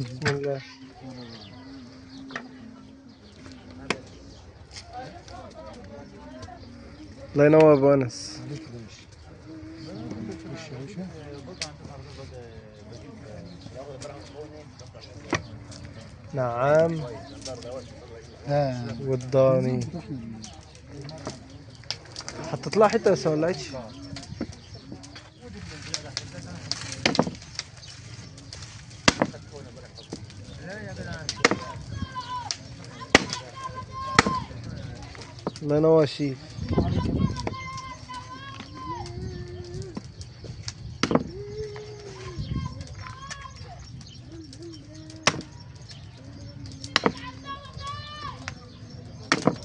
بسم الله. الله ينور يا ابو انس. نعم. والضاني حتطلع حتى بس ما ولعتش. الله ينور شيف.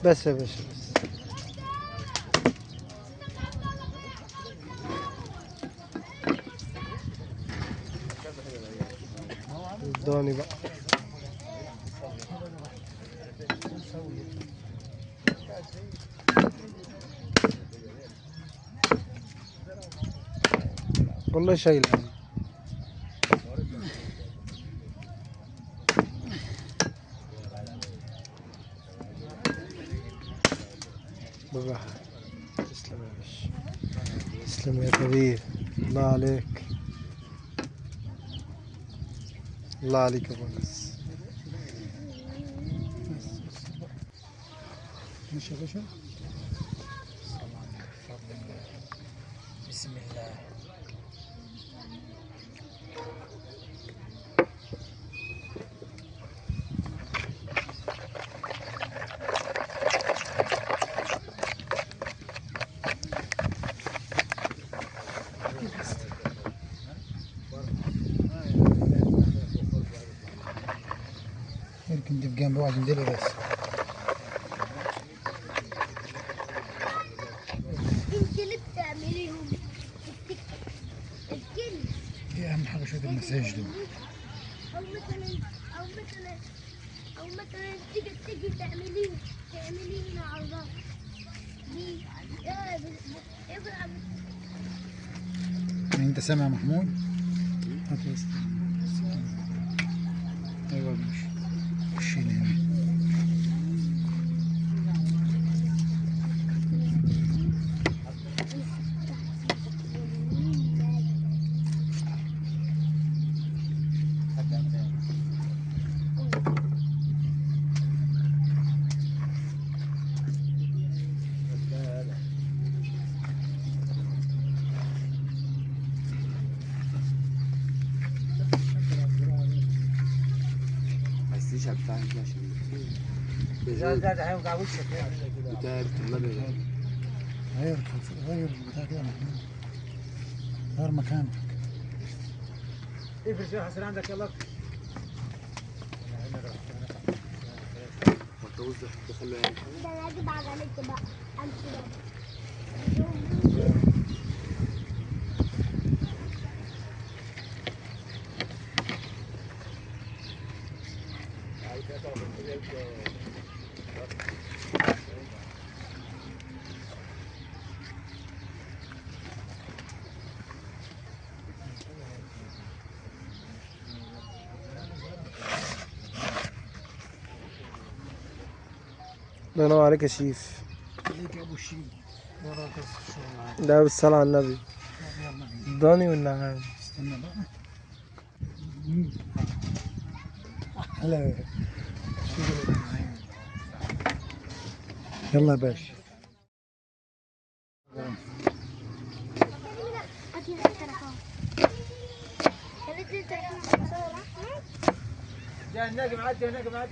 بس يا باشا بس. الضاني بقى. والله شايلها. بالراحة. تسلم يا باشا. تسلم يا كبير. الله عليك. الله عليك يا ابو انس. ماشي يا باشا. بسم الله. يمكن دي بجنب واحد نديله بس. انت اللي بتعمليهم الكل. دي اهم حاجه شويه المساج دول. او مثلا او مثلا او مثلا تيجي تعمليه هنا على الراس دي. ابرع. انت سامع يا محمود؟ هات بس. ايوه ماشي. شيل هنا. الشيشة بتاعك دي عشان ده هيوجع وشك بتاعك اللبن. غير البتاع كده يا محمود. غير مكانك. افرش يا حسن عندك يلا. انت وزع تخلي يعني. ده انا اجيب عجلتي بقى امشي بقى. الله ينور عليك يا شيف. عليك يا ابو الشيخ. وراك الشغل. ده بالصلاة على النبي. يلا بينا. الضاني والنعام. استنى بقى. هلا. يلا يا باشا. جاي الناقي معدي الناقي معدي.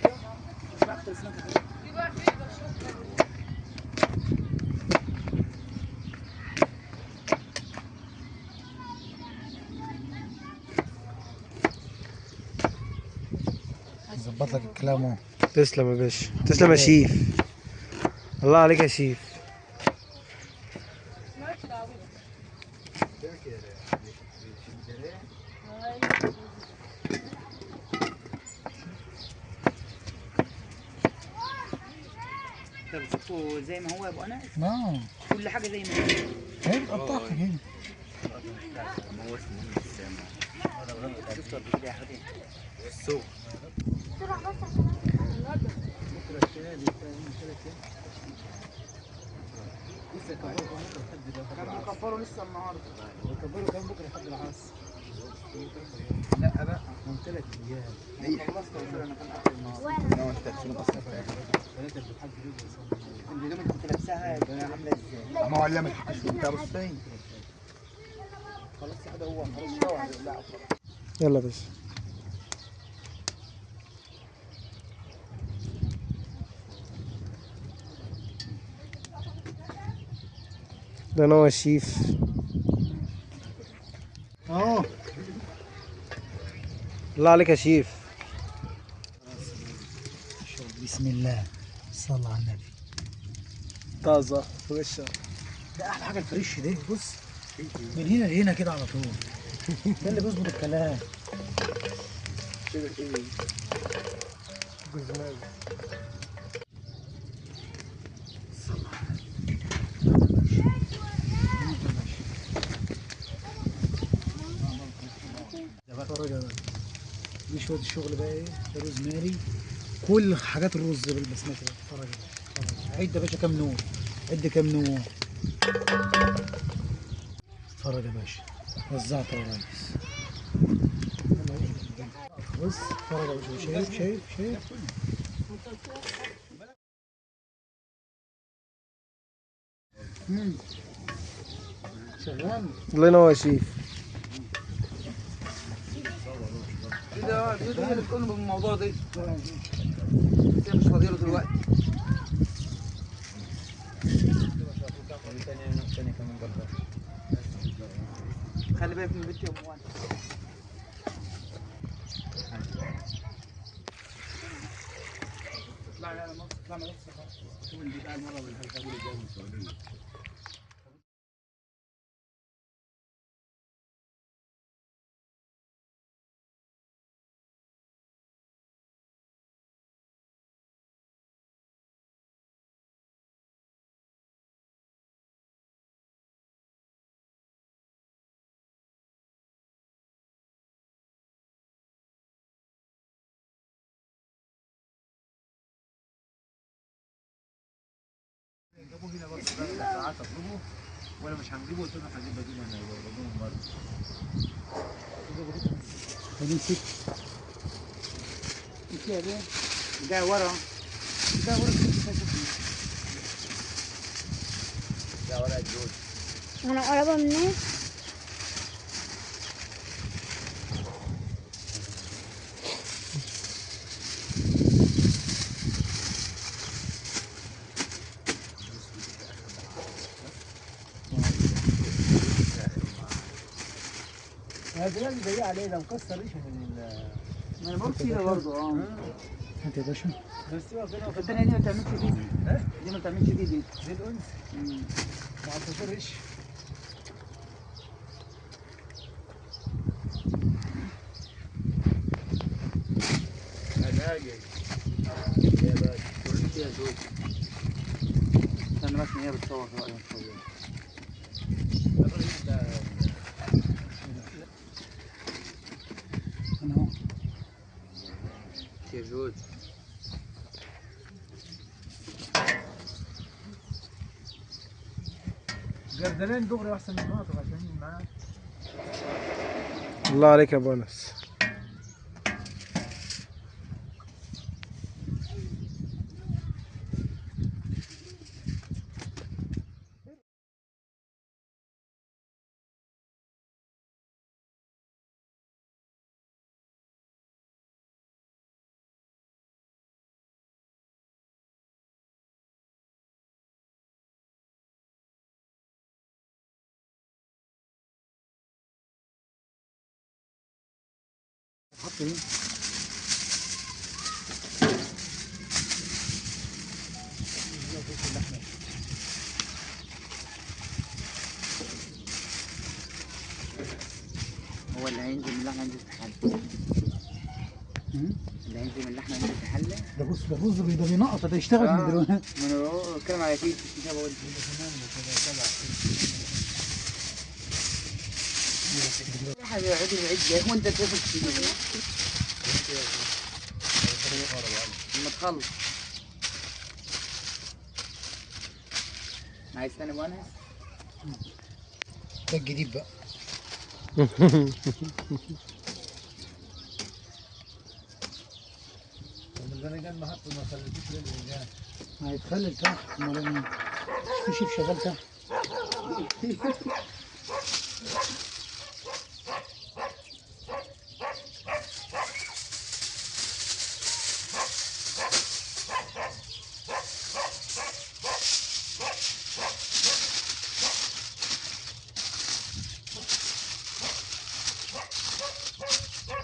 ظبط لك الكلام اهو. تسلم يا باشا. تسلم يا شيف. الله عليك يا شيف. بتحطه زي ما هو يا ابو انس. كل حاجه زي ما هي. هي بتقطعها كده. ما هو اسمه شفت قبل كده يا حبيبي السوق بسرعة بس عشان كانوا بيكبروا لسه النهارده. بيكبروا كام بكره لحد العصر. لا بقى من 3 ايام. خلصت قلت له انا كان اخر النهارده. واحد. انا وانت تشيل بس 3 لحد اليوم اللي كنت لابسها الدنيا عامله ازاي؟ ما هو اللي ما تحكيش انت بصين خلاص كده هو خلاص شويه لا يلا بس. ده نوع الشيف. الله عليك يا شيف. بسم الله صلى على النبي. طازة وشها. ده احلى حاجه الفريش ده. بص من هنا لهنا كده على طول. ده اللي بيظبط الكلام. اتفرج يا باشا. دي شويه الشغل بقى ايه؟ روزماري. كل حاجات الرز بالبسمتي. اتفرج يا باشا. عد يا باشا كام نوع. عد كام نوع. اتفرج يا باشا. وزعت يا ريس. بص اتفرج يا باشا. شايف شغال. الله ينور يا شيف. كده هي اللي بتقول بالموضوع ده هي مش فاضيه له دلوقتي خلي بالك من بنتي يا ام وان اطلعي على مصر اطلعي على مصر شوف اللي بقى المره اللي هتقول الجو من السعوديه جابوه هنا برضه ساعات اطلبه وانا مش هنجيبه قلت لهم بجيبه انا بجيبهم برضه خليه ست. ده ورا ده ورا ده ورا الجوز أنا قريبة منين؟ هذا اللي جاي عليه ده مكسر ريشه من ما انا بقول كده برضه انت يا باشا. بس هو كده الثانيه دي ما تعملش دي دي ما تعملش دي زي الانس. ما عطشرش. هاجي يا باشا كل فيها زوج استنى بس هي بتصور في وقت طويل انا اهو. يا جوج جردلين دغري احسن من ناطق عشان معاك. الله عليك يا ابو انس. حط ايه؟ هو اللي هينزل من اللحمه ينزل في حله اللي هينزل من اللحمه ينزل في حله ده بص ده بينقط. ده يشتغل من دلوقتي. ما انا بتكلم على كيس كده بقول وانت تشوف لما تخلص عايز تاني وانا ده الجديد بقى. هيتخلل تحت. امال ايه؟ في شيف شغال تحت.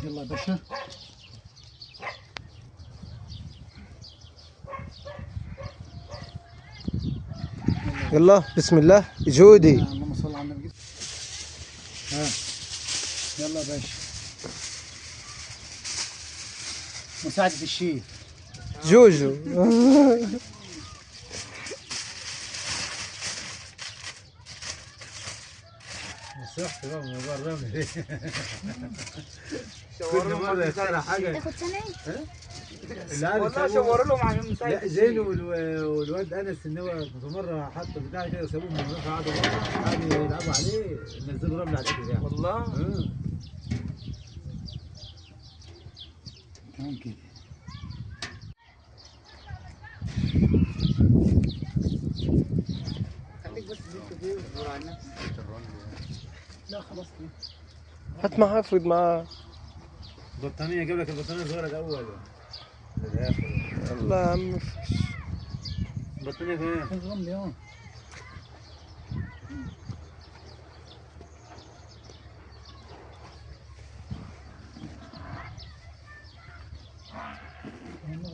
يلا يا باشا. يلا بسم الله جودي. اللهم صل على النبي. ها يلا يا باشا. مساعدة الشيف جوجو. صح بقى موضوع الرمل. كل مرة يختار حاجة. تاخد سنة؟ والله شاور لهم عشان لا مساعد زين والواد انس ان هو مره حطوا بتاع كده وسابوه من الرفع قعدوا يلعبوا عليه نزلوا رمل على البتاع. والله تمام كده. خليك بس فيه وتصبر على نفسك. لا خلاص كده. هات معاه افرض معاه. بطانيه جاب لك البطانيه الصغيره الاول للاخر. يلا يا عم. البطانيه فين؟ في الرمل اه.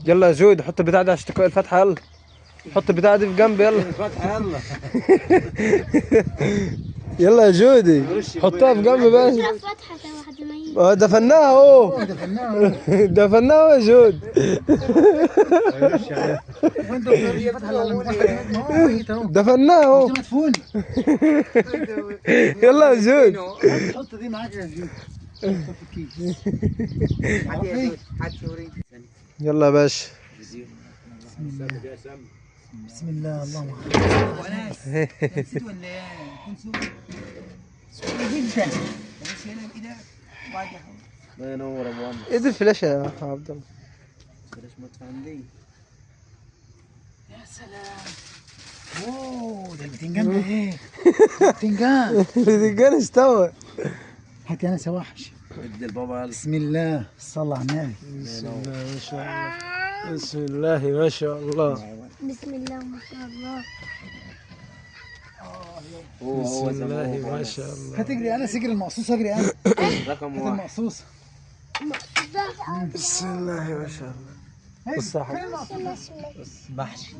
يلا يا جود حط البتاع ده عشان تكوي الفتحة. يلا حط البتاع دي في جنب. يلا الفتحه يلا. يلا يا جودي حطها في جنب بس. لا فتحة واحد ما يجي. دفناها اهو. دفناها يا جود. وانت بتقول فتح على المفتاح. ما هو ميت اهو. دفناها اهو. مش مدفون. يلا يا جود. حط دي معاك يا زيد. حطها في الكيس. حد شهورين يلا يا باشا. بسم الله اللهم وناس نسيت ولا ايه؟ كنت سوق جدا. بس هنا كده بعد الله ينور ابو عمرو. ايه دي الفلاشة يا عبد الله؟ بلاش ما تفهمني. يا سلام. اوه ده البتنجان ده ايه؟ البتنجان. الرجال استوى. هات يا ناس يا وحش. ادي البابا يلا. بسم الله صلى على النبي. بسم الله ما شاء الله. بسم الله ما شاء الله. بسم الله ما شاء الله. بسم الله ما شاء الله. هتجري انا سجري المقصوص اجري انا. رقم هات واحد. المقصوص. بسم الله ما شاء الله. بص يا حبيبي. محشي.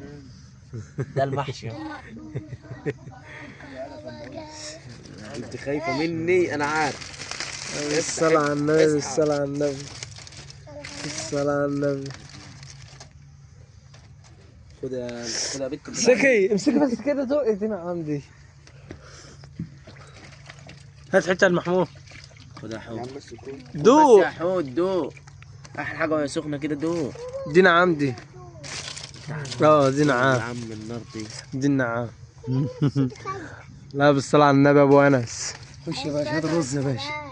ده المحشي. انت خايفه مني انا عارف. الصلاة على النبي. الصلاة على النبي. الصلاة على النبي. خد يا بنت. امسكي امسكي بس كده دوقي دي عندي. هات حتة المحمود. خد يا حود. دوق. بس يا حود دوق. احلى حاجه وهي سخنه كده دوق. دي نعام دي. دي يا نعام. عم النار دي. دي النعام. لا بالصلاة على النبي ابو انس. خش يا باشا هات الرز يا باشا.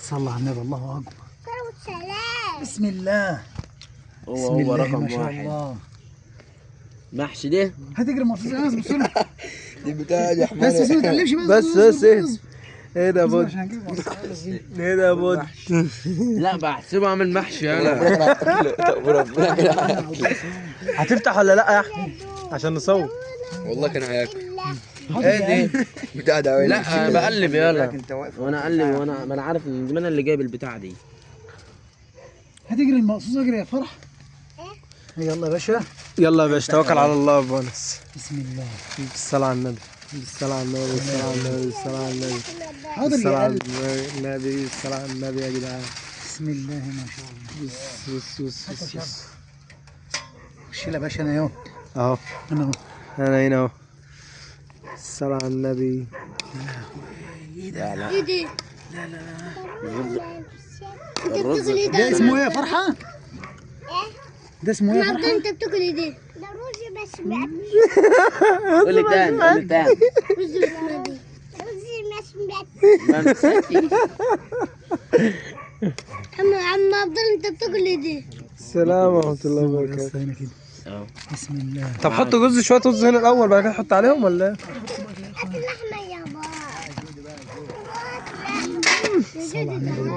صلى على النبي الله اكبر. بسم الله. بسم هو الله رقم ما شاء واحد. الله. محشي ده. هتجري المقصوص يا ناس بسرعه. دي بتاع يا بس بس ما تقلبش بس ايه ده يا بود؟ عشان هنجيب مقصوص. ايه ده يا بود؟ لا بحسبه اعمل محشي يلا. هتفتح ولا لا يا احمد؟ عشان نصور. والله كان هياكل. ايه دي؟ بتاع ده لا بقلب يلا. انت واقف وانا اقلب وانا ما انا عارف ان انا اللي جايب البتاع دي. هتجري المقصوص اجري يا فرح. يلا يا باشا. يلا يا باشا توكل على الله يا ابو انس. بسم الله. بالصلاة على النبي. بالصلاة على النبي. بالصلاة على النبي. بالصلاة على النبي. حاضر بالصلاة يا على قلب. النبي. بالصلاة على النبي يا جدعان. بسم الله ما شاء الله. بس. خش يا باشا انا اهو. اهو انا اهو. انا هنا اهو. الصلاة على النبي. ايه ده؟ ايه دي؟ الرز ده اسمه ايه يا فرحه؟ ده اسمه ايه يا فرحه؟ انت بتاكل ايه ده؟ ده رز بسمتي. قولي تاني قولي تاني. رز بسمتي. رز بسمتي. عم عبد الله انت بتاكل ايه ده؟ السلام ورحمة الله وبركاته. بس هنا كده. بسم الله. طب حط رز شوية رز هنا الأول بعد كده حط عليهم ولا إيه؟ اللحمه يا بابا.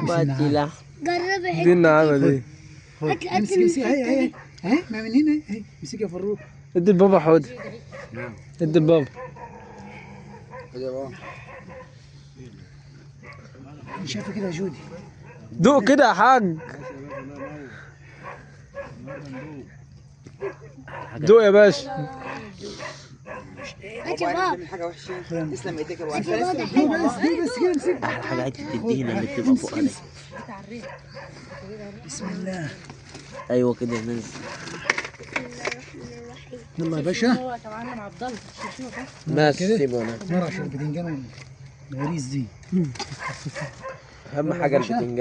باتي لا. جربي دي النعامة دي. امسك امسك اهي ما من هنا اهي امسك يا فروخ. ادي البابا حودي. ادي البابا. مش شايفه كده يا جودي؟ دوق كده يا حاج. دوق يا باشا. هات يا بابا. حاجه وحشه تسلم ايديك يا ابو علي. بس كده امسك. احلى حاجه حته الدهنه اللي بتبقى فوق عليك. بسم الله. ايوه كده ننزل. يلا يا باشا. ماشي سيبه انا. مرة عشان البتنجان والهريس دي. اهم حاجه البتنجان.